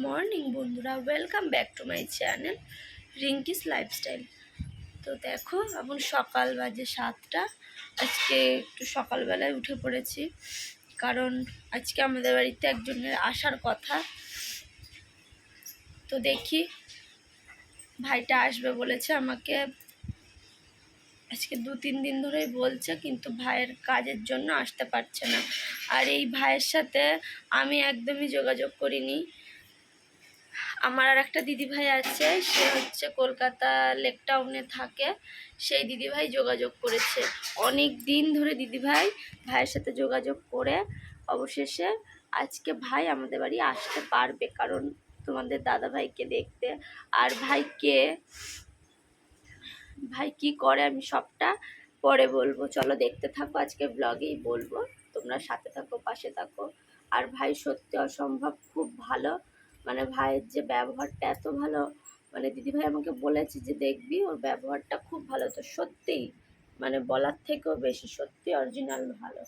Morning বন্ধুরা, welcome back to my channel Rinki's lifestyle. তো দেখো, এখন সকাল বাজে 7টা। আজকে একটু সকালবেলায় উঠে পড়েছি, কারণ আজকে আমাদের বাড়িতে একজনের আসার কথা। তো দেখি, ভাইটা আসবে বলেছে আমাকে, আজকে 2-3 দিন ধরেই বলছে, কিন্তু ভাইয়ের কাজের জন্য আসতে পারছে না। আর এই ভাইয়ের সাথে আমি একদমই যোগাযোগ করিনি। আমার আর একটা দিদিভাই আছে, সে হচ্ছে কলকাতা লেক টাউনে থাকে। সেই দিদিভাই যোগাযোগ করেছে অনেক দিন ধরে। ভাইয়ের সাথে যোগাযোগ করে অবশেষে আজকে ভাই আমাদের বাড়ি আসতে পারবে, কারণ তোমাদের দাদা ভাইকে দেখতে। আর ভাই কি করে আমি সবটা পরে বলবো, চলো দেখতে থাকো, আজকে ব্লগেই বলবো, তোমরা সাথে থাকো, পাশে থাকো। আর ভাই সত্যি অসম্ভব খুব ভালো, মানে ভাইয়ের যে ব্যবহারটা এত ভালো, মানে দিদিভাই আমাকে বলেছে যে দেখবি ওর ব্যবহারটা খুব ভালো। তো সত্যিই মানে বলার থেকেও বেশি সত্যি অরিজিনাল ভালো।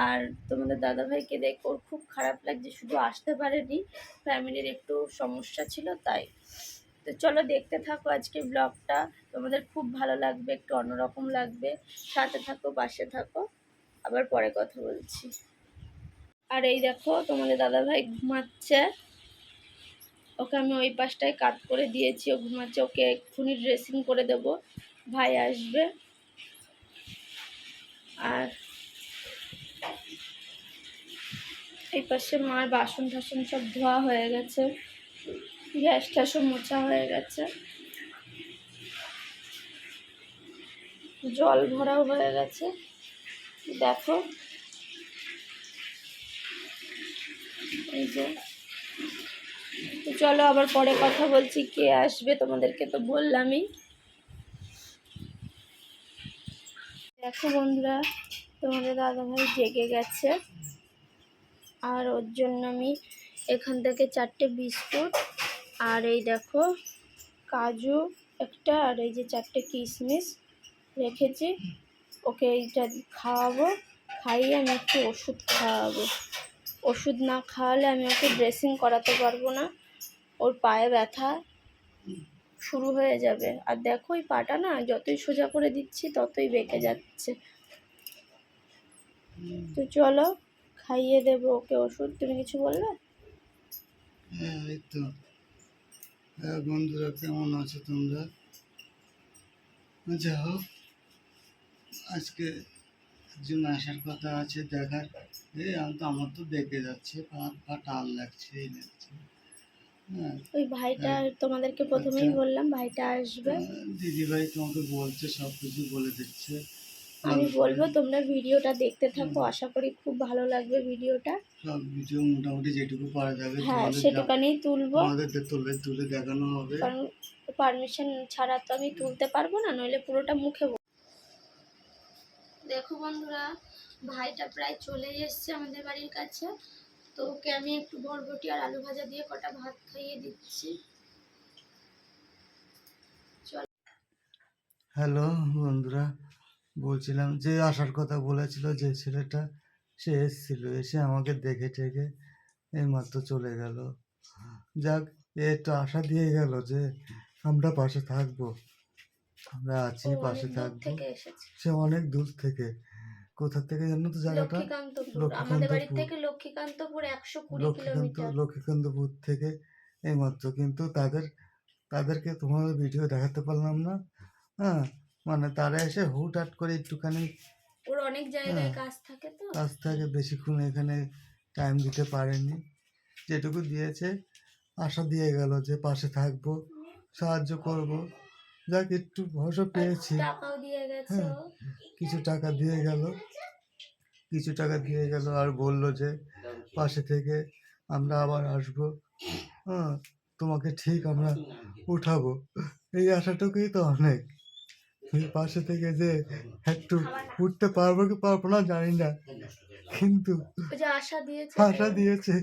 আর তোমাদের দাদাভাইকে দেখে ওর খুব খারাপ লাগছে, শুধু আসতে পারেনি, ফ্যামিলির একটু সমস্যা ছিল তাই। তো চলো দেখতে থাকো আজকে ব্লগটা, তোমাদের খুব ভালো লাগবে, একটু অন্যরকম লাগবে। সাথে থাকো, পাশে থাকো, আবার পরে কথা বলছি। আর এই দেখো, তোমাদের দাদাভাই ঘুমাচ্ছে, ওকে আমি ওই পাশটায় কাট করে দিয়েছি, ও ঘুমাচ্ছে, ওকে এক্ষুনি ড্রেসিং করে দেব, ভাই আসবে। আর এই পাশে মার বাসন টাসন সব ধোয়া হয়ে গেছে, গ্যাস ট্যাসও মোছা হয়ে গেছে, জল ভরাও হয়ে গেছে। দেখো এই যে, তো চলো আবার পরে কথা বলছি, কে আসবে তোমাদেরকে তো বললামই। দেখো বন্ধুরা, তোমাদের দাদাভাই জেগে গেছে, আর ওর জন্য আমি এখান থেকে 4টে বিস্কুট, আর এই দেখো কাজু একটা, আর এই যে 4টে কিশমিশ রেখেছি, ওকে এইটা খাওয়াবো। খাইয়ে আমি একটু ওষুধ খাওয়াবো। ওষুধ না খাওয়ালে আমি ওকে ড্রেসিং করাতে পারবো না, ওর পায়ে ব্যথা শুরু হয়ে যাবে। আর দেখো ওই পাটা না, যতই সোজা করে দিচ্ছি ততই বেঁকে যাচ্ছে। তো চলো খাইয়ে দেবো ওকে ওষুধ। তুমি কিছু বলবে? হ্যাঁ, এই তো। হ্যাঁ বন্ধুরা, কেমন আছো তোমরা? যা হোক, আজকে একজন আসার কথা আছে, দেখার। আমার তো দেখে যাচ্ছে, পা টান লাগছে, এই লাগছে। হ্যাঁ, ওই ভাইটা তোমাদেরকে প্রথমেই বললাম, ভাইটা আসবে। দিদিভাই তোমাকে বলছে, সব কিছু বলে দিচ্ছে। আমি বলবো তোমরা ভিডিওটা দেখতে থাকো, আশা করি খুব ভালো লাগবে ভিডিওটা। সব ভিডিও মোটামুটি যেটুকু পারা যাবে হ্যাঁ, সেটুকানি তুলবো, তোমাদের তুলে দেখানো হবে, কারণ পারমিশন ছাড়া তো আমি তুলতে পারবো না, নইলে পুরোটা মুখে। দেখো বন্ধুরা, ভাইটা প্রায় চলে এসছে আমাদের বাড়ির কাছে। তো ওকে আমি একটু বরবটি আর আলু ভাজা দিয়ে কটা ভাত খাইয়ে দিচ্ছি। হ্যালো বন্ধুরা, বলছিলাম যে আসার কথা বলেছিল যে ছেলেটা, সে এসেছিল, এসে আমাকে দেখে টেকে এইমাত্র চলে গেল। যাক, একটু আশা দিয়ে গেল যে আমরা পাশে থাকবো, আমরা আছি, পাশে থাকবো। সে অনেক দূর থেকে, কোথা থেকে জানো তো জায়গাটা? লক্ষ্মীকান্তপুর থেকে এইমাত্র। কিন্তু তাদেরকে তোমার ভিডিও দেখাতে পারলাম না। হ্যাঁ, মানে তারা এসে হুটহাট করে একটুখানি, ওর অনেক জায়গায় কাজ থাকে, তো কাজ থাকে, বেশিক্ষণ এখানে টাইম দিতে পারেনি। যেটুকু দিয়েছে, আশা দিয়ে গেল যে পাশে থাকবো, সাহায্য করব। যাক, একটু ভরসা পেয়েছি। হ্যাঁ, কিছু টাকা দিয়ে গেল, আর বললো যে পাশে থেকে আমরা আবার আসবো। হ্যাঁ, তোমাকে ঠিক আমরা উঠাবো। এই আশাটুকুই তো অনেক। পাশে থেকে যে একটু উঠতে পারবো কি পারবো না জানি না, কিন্তু আশা দিয়েছে,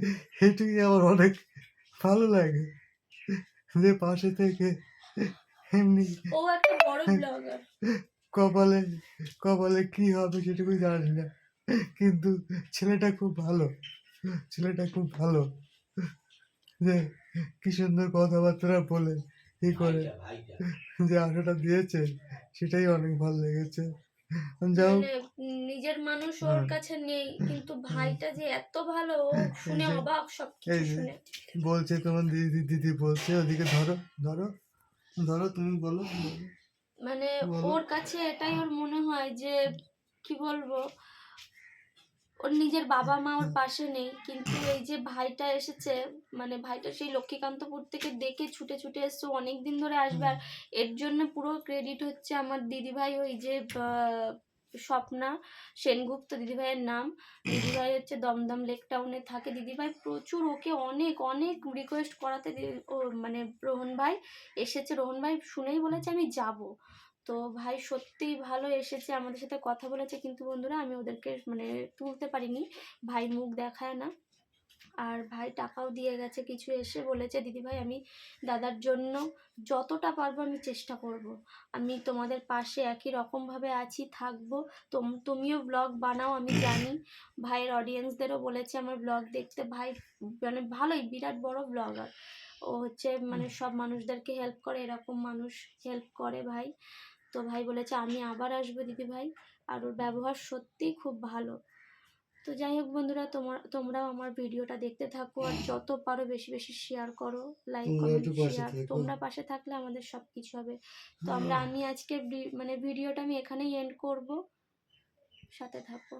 এটুকুই আমার অনেক ভালো লাগে। যে পাশে থেকে এমনি কপালে কপালে কি হবে সেটুকুই জানি না, কিন্তু ছেলেটা খুব ভালো, যে কি সুন্দর কথাবার্তা বলে ই করে যে আশাটা দিয়েছে, সেটাই অনেক ভালো লেগেছে। যাও। মানে নিজের মানুষ ওর হ্যাঁ। কাছে নেই, কিন্তু হুম। ভাইটা যে এত ভালো, ও এই শুনে যে অবাক সবকিছু এই যে শুনে। বলছে তোমার দিদি দিদি বলছে, ওদিকে ধরো ধরো ধরো, তুমি বলো বলো মানে বলো। ওর কাছে এটাই ওর মনে হয় যে, কি বলবো, ওর নিজের বাবা মা ওর পাশে নেই, কিন্তু এই যে ভাইটা এসেছে, মানে ভাইটা সেই লক্ষ্মীকান্তপুর থেকে দেখে ছুটে ছুটে এসছে, অনেক দিন ধরে আসবে। আর এর জন্য পুরো ক্রেডিট হচ্ছে আমার দিদিভাই, ওই যে স্বপ্না সেনগুপ্ত দিদিভাইয়ের নাম। দিদিভাই হচ্ছে দমদম লেক টাউনে থাকে। দিদিভাই প্রচুর ওকে অনেক অনেক রিকোয়েস্ট করাতে ও মানে রোহন ভাই এসেছে, রোহন ভাই শুনেই বলেছে আমি যাব। তো ভাই সত্যিই ভালো এসেছে, আমাদের সাথে কথা বলেছে, কিন্তু বন্ধুরা আমি ওদেরকে মানে তুলতে পারিনি, ভাই মুখ দেখায় না। আর ভাই টাকাও দিয়ে গেছে কিছু, এসে বলেছে দিদিভাই আমি দাদার জন্য যতটা পারবো আমি চেষ্টা করব, আমি তোমাদের পাশে একই রকমভাবে আছি, থাকবো। তুমিও ব্লগ বানাও আমি জানি। ভাইয়ের অডিয়েন্সদেরও বলেছে আমার ব্লগ দেখতে। ভাই মানে ভালোই, বিরাট বড় ব্লগার ও হচ্ছে, মানে সব মানুষদেরকে হেল্প করে, এরকম মানুষ হেল্প করে ভাই। তো ভাই বলেছে আমি আবার আসবো দিদি ভাই, আর ওর ব্যবহার সত্যিই খুব ভালো। তো যাই হোক বন্ধুরা, তোমরাও আমার ভিডিওটা দেখতে থাকো, আর যত পারো বেশি বেশি শেয়ার করো, লাইক তোমরা কমেন্ট একটু পাশে শেয়ার, থেকো। তোমরা পাশে থাকলে আমাদের সব কিছু হবে। তো হ্যাঁ। আমি আজকে মানে ভিডিওটা আমি এখানেই এন্ড করব, সাথে থাকো।